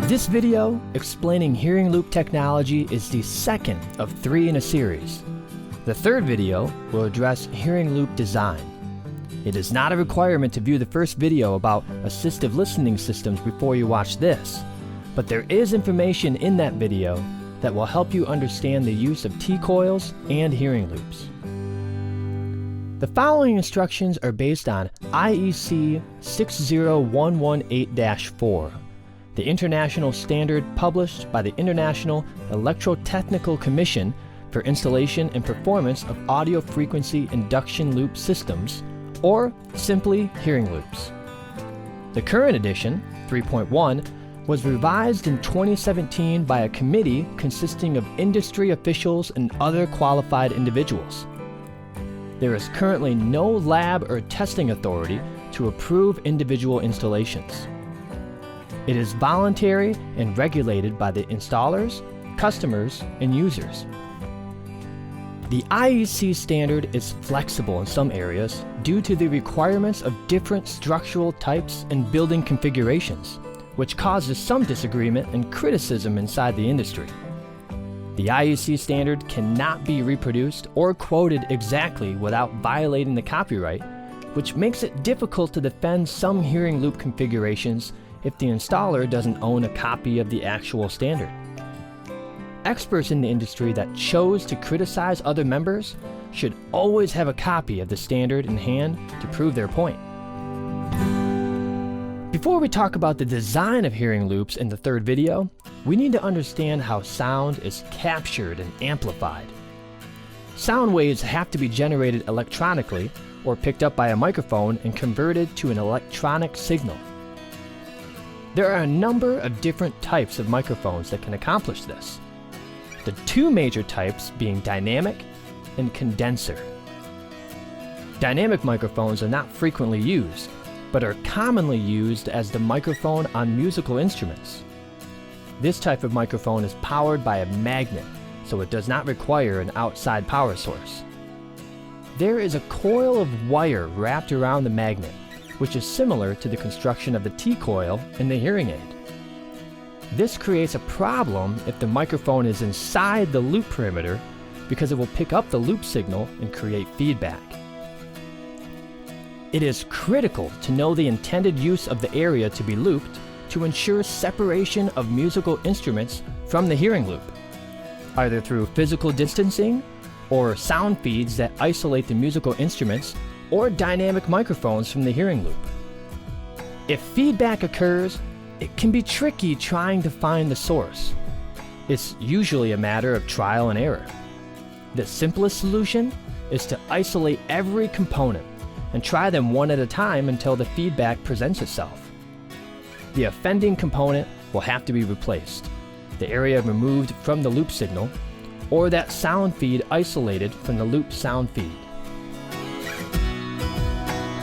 This video explaining hearing loop technology is the second of 3 in a series. The third video will address hearing loop design. It is not a requirement to view the first video about assistive listening systems before you watch this, but there is information in that video that will help you understand the use of T-coils and hearing loops. The following instructions are based on IEC 60118-4, the international standard published by the International Electrotechnical Commission for Installation and Performance of Audio Frequency Induction Loop Systems, or simply hearing loops. The current edition, 3.1, was revised in 2017 by a committee consisting of industry officials and other qualified individuals. There is currently no lab or testing authority to approve individual installations. It is voluntary and regulated by the installers, customers, and users. The IEC standard is flexible in some areas due to the requirements of different structural types and building configurations, which causes some disagreement and criticism inside the industry. The IEC standard cannot be reproduced or quoted exactly without violating the copyright, which makes it difficult to defend some hearing loop configurations if the installer doesn't own a copy of the actual standard. Experts in the industry that chose to criticize other members should always have a copy of the standard in hand to prove their point. Before we talk about the design of hearing loops in the third video, we need to understand how sound is captured and amplified. Sound waves have to be generated electronically or picked up by a microphone and converted to an electronic signal. There are a number of different types of microphones that can accomplish this. The 2 major types being dynamic and condenser. Dynamic microphones are not frequently used, but are commonly used as the microphone on musical instruments. This type of microphone is powered by a magnet, so it does not require an outside power source. There is a coil of wire wrapped around the magnet, which is similar to the construction of the T-coil in the hearing aid. This creates a problem if the microphone is inside the loop perimeter because it will pick up the loop signal and create feedback. It is critical to know the intended use of the area to be looped to ensure separation of musical instruments from the hearing loop, either through physical distancing or sound feeds that isolate the musical instruments or dynamic microphones from the hearing loop. If feedback occurs, it can be tricky trying to find the source. It's usually a matter of trial and error. The simplest solution is to isolate every component and try them one at a time until the feedback presents itself. The offending component will have to be replaced, the area removed from the loop signal, or that sound feed isolated from the loop sound feed.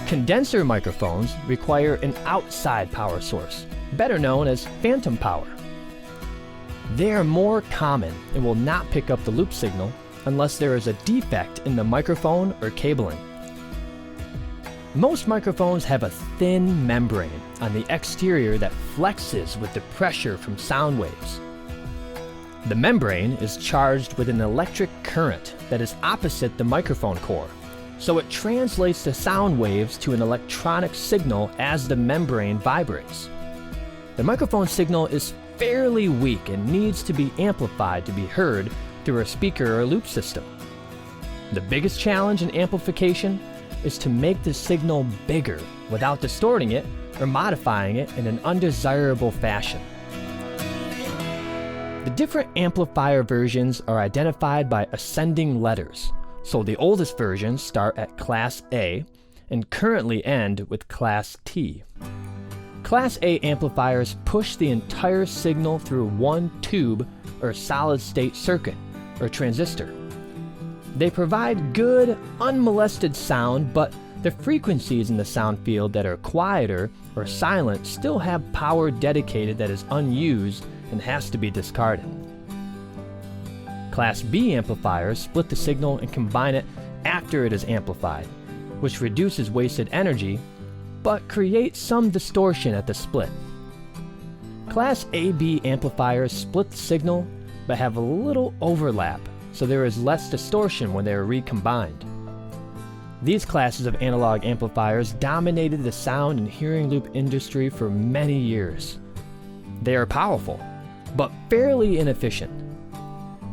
Condenser microphones require an outside power source, better known as phantom power. They are more common and will not pick up the loop signal unless there is a defect in the microphone or cabling. Most microphones have a thin membrane on the exterior that flexes with the pressure from sound waves. The membrane is charged with an electric current that is opposite the microphone core, so it translates the sound waves to an electronic signal as the membrane vibrates. The microphone signal is fairly weak and needs to be amplified to be heard through a speaker or loop system. The biggest challenge in amplification is to make the signal bigger without distorting it or modifying it in an undesirable fashion. The different amplifier versions are identified by ascending letters, so the oldest versions start at Class A and currently end with Class T. Class A amplifiers push the entire signal through one tube or solid-state circuit or transistor. They provide good, unmolested sound, but the frequencies in the sound field that are quieter or silent still have power dedicated that is unused and has to be discarded. Class B amplifiers split the signal and combine it after it is amplified, which reduces wasted energy, but creates some distortion at the split. Class AB amplifiers split the signal but have a little overlap, so there is less distortion when they are recombined. These classes of analog amplifiers dominated the sound and hearing loop industry for many years. They are powerful, but fairly inefficient.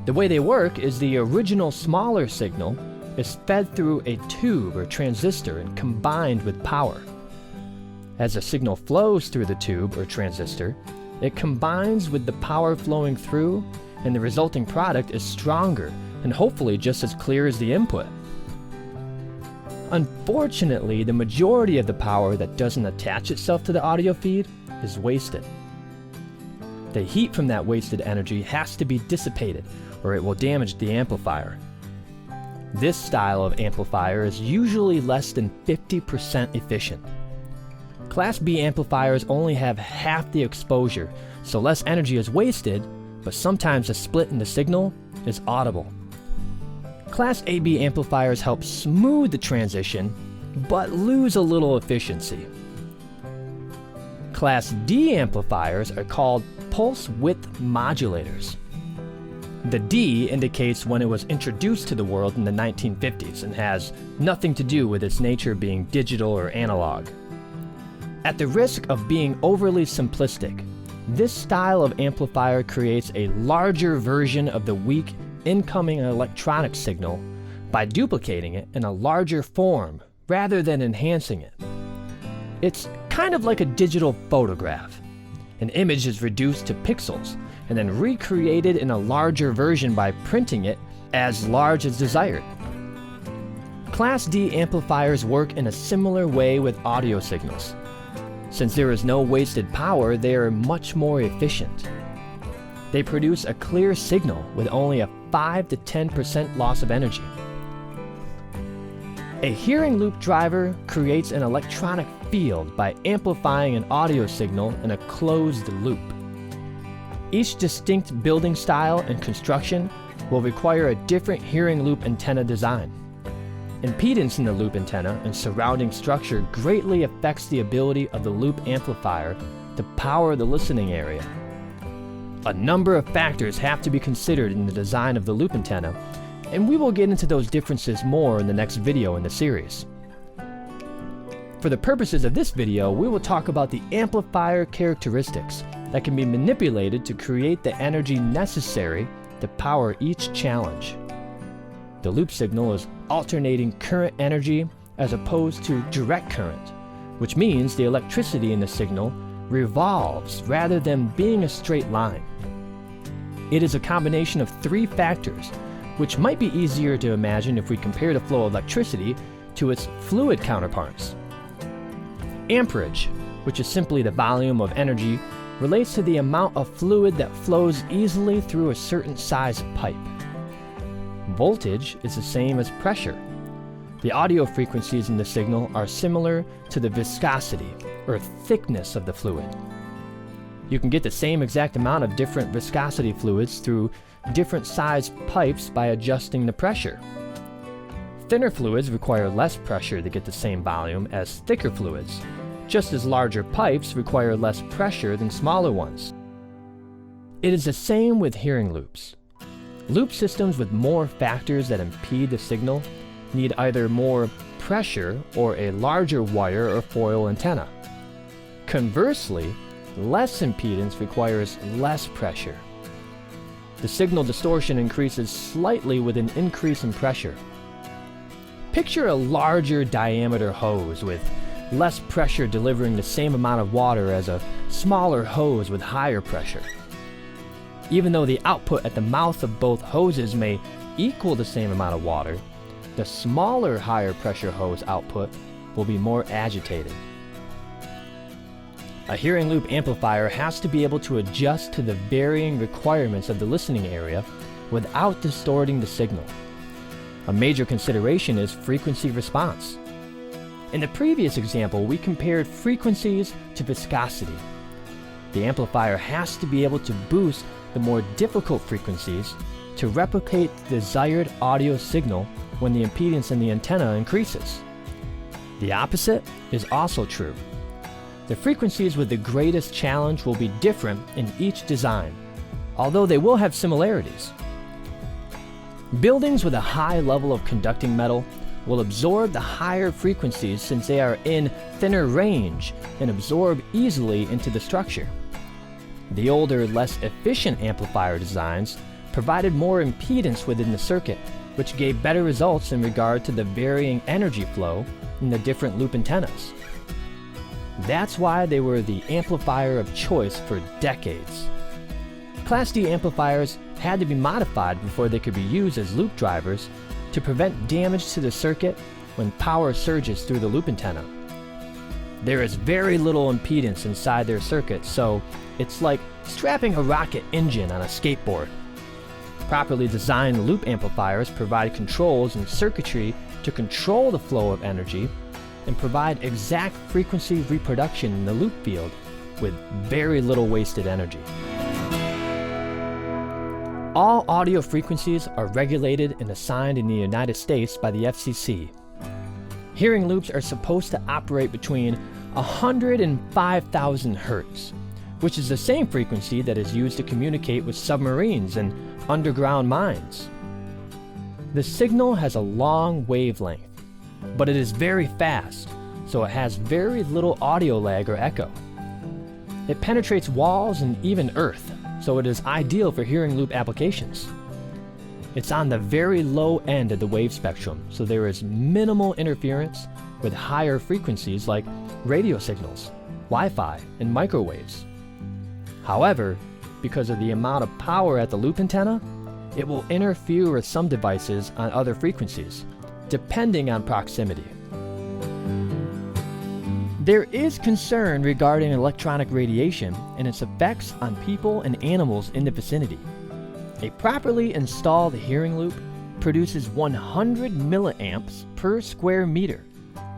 The way they work is the original smaller signal is fed through a tube or transistor and combined with power. As the signal flows through the tube or transistor, it combines with the power flowing through, and the resulting product is stronger and hopefully just as clear as the input. Unfortunately, the majority of the power that doesn't attach itself to the audio feed is wasted. The heat from that wasted energy has to be dissipated, or it will damage the amplifier. This style of amplifier is usually less than 50% efficient. Class B amplifiers only have half the exposure, so less energy is wasted, but sometimes a split in the signal is audible. Class AB amplifiers help smooth the transition, but lose a little efficiency. Class D amplifiers are called pulse width modulators. The D indicates when it was introduced to the world in the 1950s and has nothing to do with its nature being digital or analog. At the risk of being overly simplistic, this style of amplifier creates a larger version of the weak incoming electronic signal by duplicating it in a larger form rather than enhancing it. It's kind of like a digital photograph. An image is reduced to pixels and then recreated in a larger version by printing it as large as desired. Class D amplifiers work in a similar way with audio signals. Since there is no wasted power, they are much more efficient. They produce a clear signal with only a 5 to 10% loss of energy. A hearing loop driver creates an electronic field by amplifying an audio signal in a closed loop. Each distinct building style and construction will require a different hearing loop antenna design. Impedance in the loop antenna and surrounding structure greatly affects the ability of the loop amplifier to power the listening area. A number of factors have to be considered in the design of the loop antenna, and we will get into those differences more in the next video in the series. For the purposes of this video, we will talk about the amplifier characteristics that can be manipulated to create the energy necessary to power each challenge. The loop signal is alternating current energy as opposed to direct current, which means the electricity in the signal revolves rather than being a straight line. It is a combination of three factors, which might be easier to imagine if we compare the flow of electricity to its fluid counterparts. Amperage, which is simply the volume of energy, relates to the amount of fluid that flows easily through a certain size pipe. Voltage is the same as pressure. The audio frequencies in the signal are similar to the viscosity or thickness of the fluid. You can get the same exact amount of different viscosity fluids through different sized pipes by adjusting the pressure. Thinner fluids require less pressure to get the same volume as thicker fluids, just as larger pipes require less pressure than smaller ones. It is the same with hearing loops. Loop systems with more factors that impede the signal need either more pressure or a larger wire or foil antenna. Conversely, less impedance requires less pressure. The signal distortion increases slightly with an increase in pressure. Picture a larger diameter hose with less pressure delivering the same amount of water as a smaller hose with higher pressure. Even though the output at the mouth of both hoses may equal the same amount of water, the smaller higher pressure hose output will be more agitated. A hearing loop amplifier has to be able to adjust to the varying requirements of the listening area without distorting the signal. A major consideration is frequency response. In the previous example, we compared frequencies to viscosity. The amplifier has to be able to boost the more difficult frequencies to replicate the desired audio signal when the impedance in the antenna increases. The opposite is also true. The frequencies with the greatest challenge will be different in each design, although they will have similarities. Buildings with a high level of conducting metal will absorb the higher frequencies since they are in thinner range and absorb easily into the structure. The older, less efficient amplifier designs provided more impedance within the circuit, which gave better results in regard to the varying energy flow in the different loop antennas. That's why they were the amplifier of choice for decades. Class D amplifiers had to be modified before they could be used as loop drivers to prevent damage to the circuit when power surges through the loop antenna. There is very little impedance inside their circuit, so it's like strapping a rocket engine on a skateboard. Properly designed loop amplifiers provide controls and circuitry to control the flow of energy and provide exact frequency reproduction in the loop field with very little wasted energy. All audio frequencies are regulated and assigned in the United States by the FCC. Hearing loops are supposed to operate between 100 and 5,000 Hertz, which is the same frequency that is used to communicate with submarines and underground mines. The signal has a long wavelength, but it is very fast, so it has very little audio lag or echo. It penetrates walls and even earth, so it is ideal for hearing loop applications. It's on the very low end of the wave spectrum, so there is minimal interference with higher frequencies like radio signals, Wi-Fi, and microwaves. However, because of the amount of power at the loop antenna, it will interfere with some devices on other frequencies, depending on proximity. There is concern regarding electronic radiation and its effects on people and animals in the vicinity. A properly installed hearing loop produces 100 milliamps per square meter,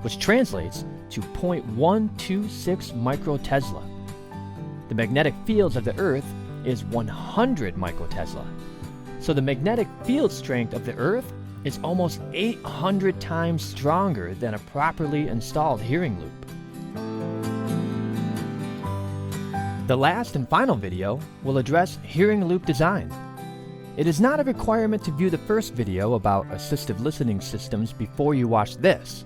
which translates to 0.126 microtesla. The magnetic fields of the Earth is 100 microtesla, so the magnetic field strength of the Earth is almost 800 times stronger than a properly installed hearing loop. The last and final video will address hearing loop design. It is not a requirement to view the first video about assistive listening systems before you watch this,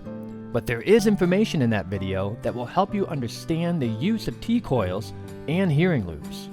but there is information in that video that will help you understand the use of T-coils and hearing loops.